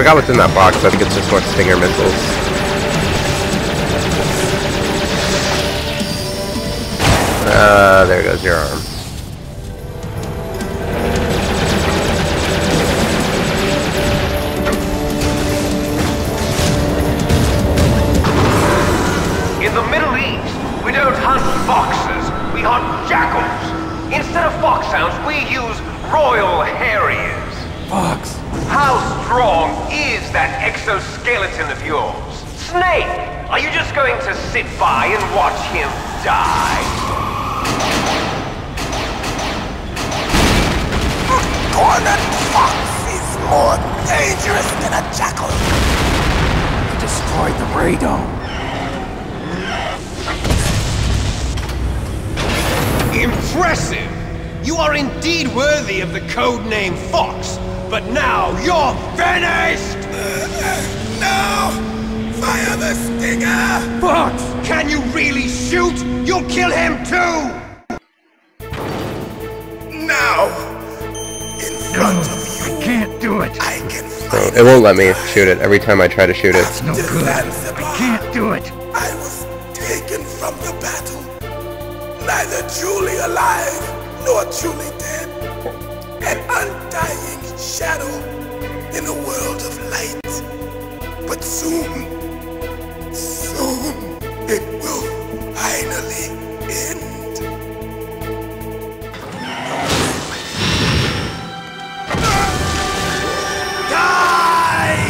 forgot what's in that box. I think it's just more Stinger missiles. There goes your arm. In the Middle East, we don't hunt foxes, we hunt jackals. Instead of foxhounds, we use Royal Harriers. Fox. How strong is that exoskeleton of yours? Snake, are you just going to sit by and watch him die? A cornered fox is more dangerous than a jackal. You destroyed the radome. Impressive! You are indeed worthy of the codename Fox, but now you're finished! No! Fire the Stinger! Fox! Can you really shoot? You'll kill him too! Now! In front of you, I can't do it. I can So fight. it won't let me shoot it every time I try to shoot it. It's no good. I can't do it. I was taken from the battle. Neither truly alive, nor truly dead. An undying shadow in a world of light. But soon, it will finally end. Die!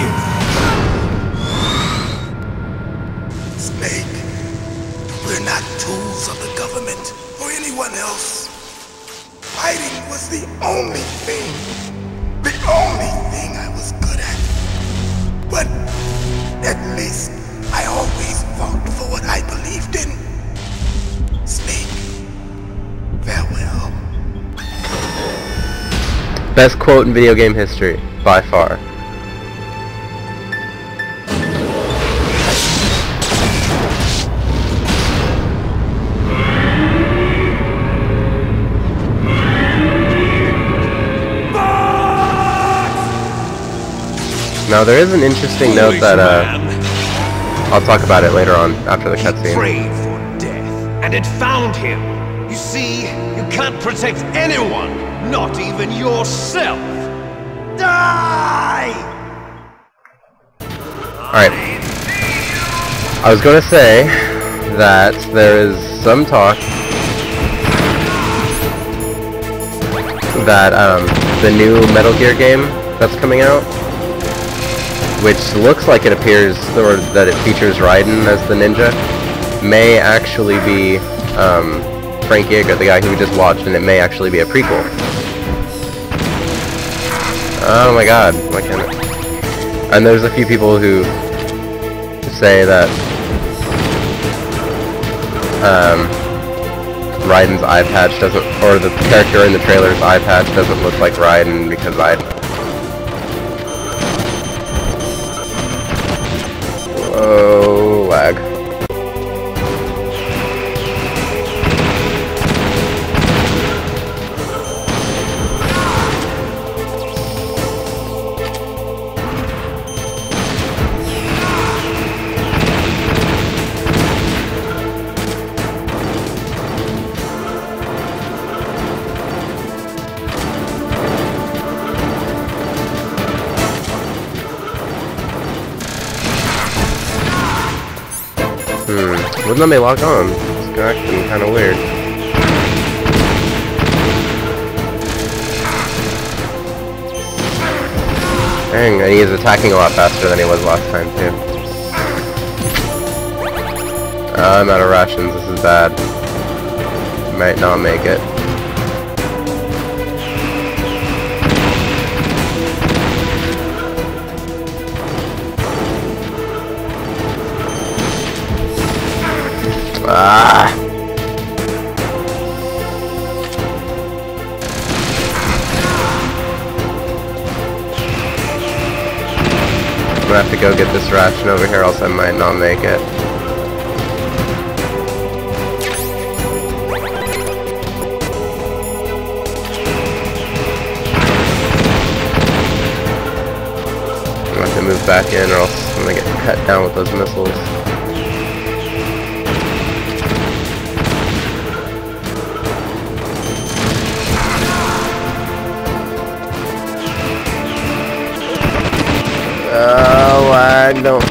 Snake, we're not tools of the government or anyone else. Fighting was the only thing I was good at. But at least I always fought for what I believed in. Snake, farewell. Best quote in video game history, by far. Now there is an interesting note that I'll talk about it later on after the cutscene. Prayed for death, and it found him. You see, you can't protect anyone, not even yourself. Die! Alright. I was gonna say that there is some talk that the new Metal Gear game that's coming out, which looks like it appears, or that it features Raiden as the ninja, may actually be Frank Yeager, the guy who we just watched, and it may actually be a prequel. Oh my god, why can't it? And there's a few people who say that Raiden's eye patch doesn't, or the character in the trailer's eye patch doesn't look like Raiden because oh, lag. Wouldn't let me log on. It's acting kind of weird. Dang, and he is attacking a lot faster than he was last time, too. I'm out of rations. This is bad. Might not make it. Ah! I'm gonna have to go get this ration over here, else I might not make it. I'm gonna to move back in, or else I'm gonna get cut down with those missiles. Oh, I don't.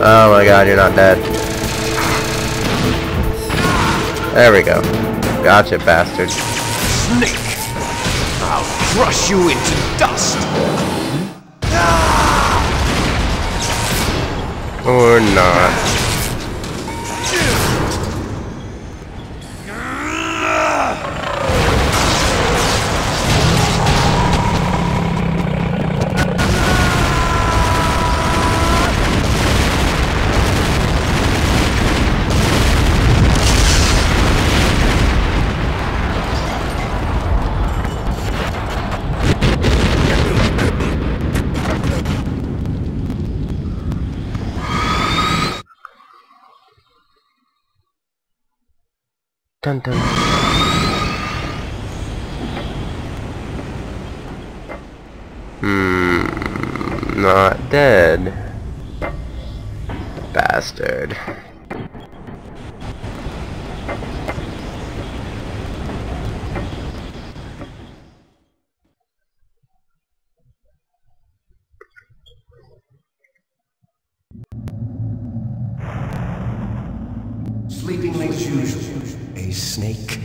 Oh my god, you're not dead. There we go. Gotcha, bastard. Snake! I'll crush you into dust! Or not. Dun dun. Not dead. Bastard. Sleeping as usual. A snake.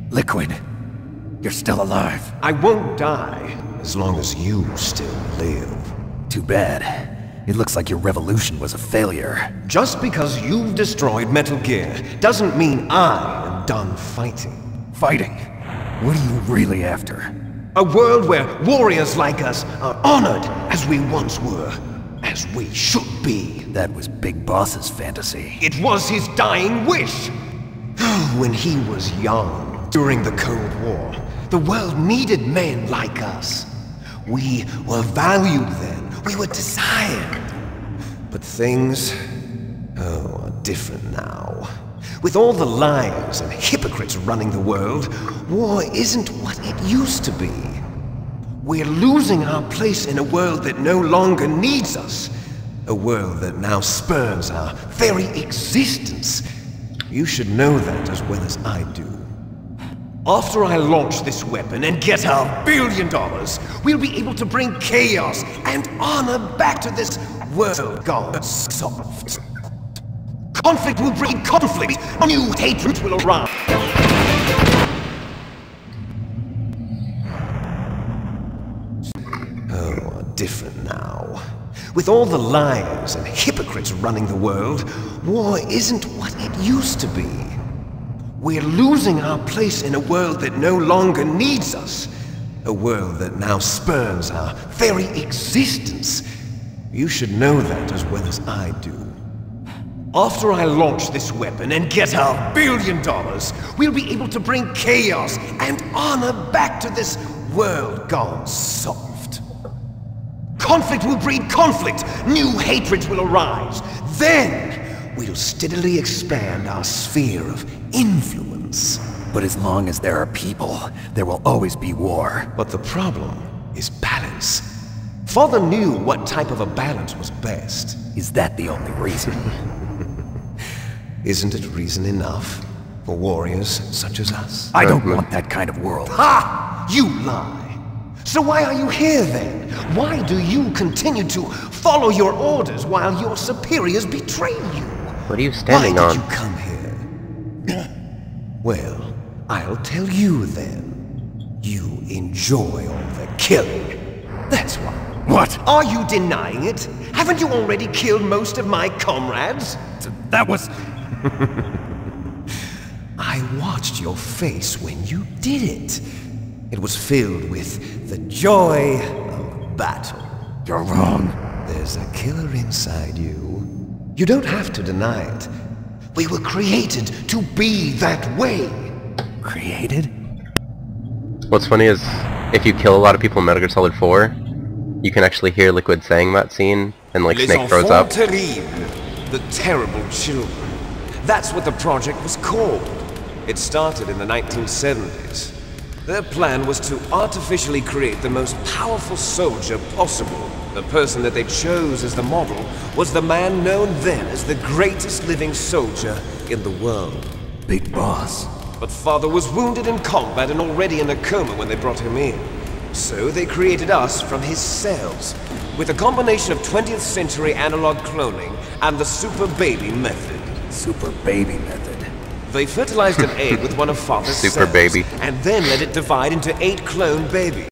Liquid, you're still alive. I won't die as long as you still live. Too bad. It looks like your revolution was a failure. Just because you've destroyed Metal Gear doesn't mean I am done fighting. Fighting? What are you really after? A world where warriors like us are honored as we once were, as we should be. That was Big Boss's fantasy. It was his dying wish. When he was young, during the Cold War, the world needed men like us. We were valued then. We were desired. But things, are different now. With all the liars and hypocrites running the world, war isn't what it used to be. We're losing our place in a world that no longer needs us. A world that now spurns our very existence. You should know that as well as I do. After I launch this weapon and get our $1 billion, we'll be able to bring chaos and honor back to this world gone soft. Conflict will breed conflict. New hatred will arise. Different now. With all the liars and hypocrites running the world, war isn't what it used to be. We're losing our place in a world that no longer needs us. A world that now spurns our very existence. You should know that as well as I do. After I launch this weapon and get our $1 billion, we'll be able to bring chaos and honor back to this world gone soft. Conflict will breed conflict. New hatreds will arise. Then, we'll steadily expand our sphere of influence. But as long as there are people, there will always be war. But the problem is balance. Father knew what type of a balance was best. Is that the only reason? Isn't it reason enough for warriors such as us? I don't want that kind of world. Ha! You lie! So why are you here then? Why do you continue to follow your orders while your superiors betray you? What are you standing on? Why did you come here? Well, I'll tell you then. You enjoy all the killing. That's why. What? Are you denying it? Haven't you already killed most of my comrades? That was... I watched your face when you did it. It was filled with the joy of battle. You're wrong. There's a killer inside you. You don't have to deny it. We were created to be that way. Created? What's funny is, if you kill a lot of people in Metal Gear Solid 4, you can actually hear Liquid saying that scene, and like Snake throws up. Les enfants terribles, the terrible children. That's what the project was called. It started in the 1970s. Their plan was to artificially create the most powerful soldier possible. The person that they chose as the model was the man known then as the greatest living soldier in the world. Big Boss. But Father was wounded in combat and already in a coma when they brought him in. So they created us from his cells, with a combination of 20th century analog cloning and the Super Baby method. Super Baby method. They fertilized an egg with one of Father's Super cells, Baby. and then let it divide into 8 clone babies.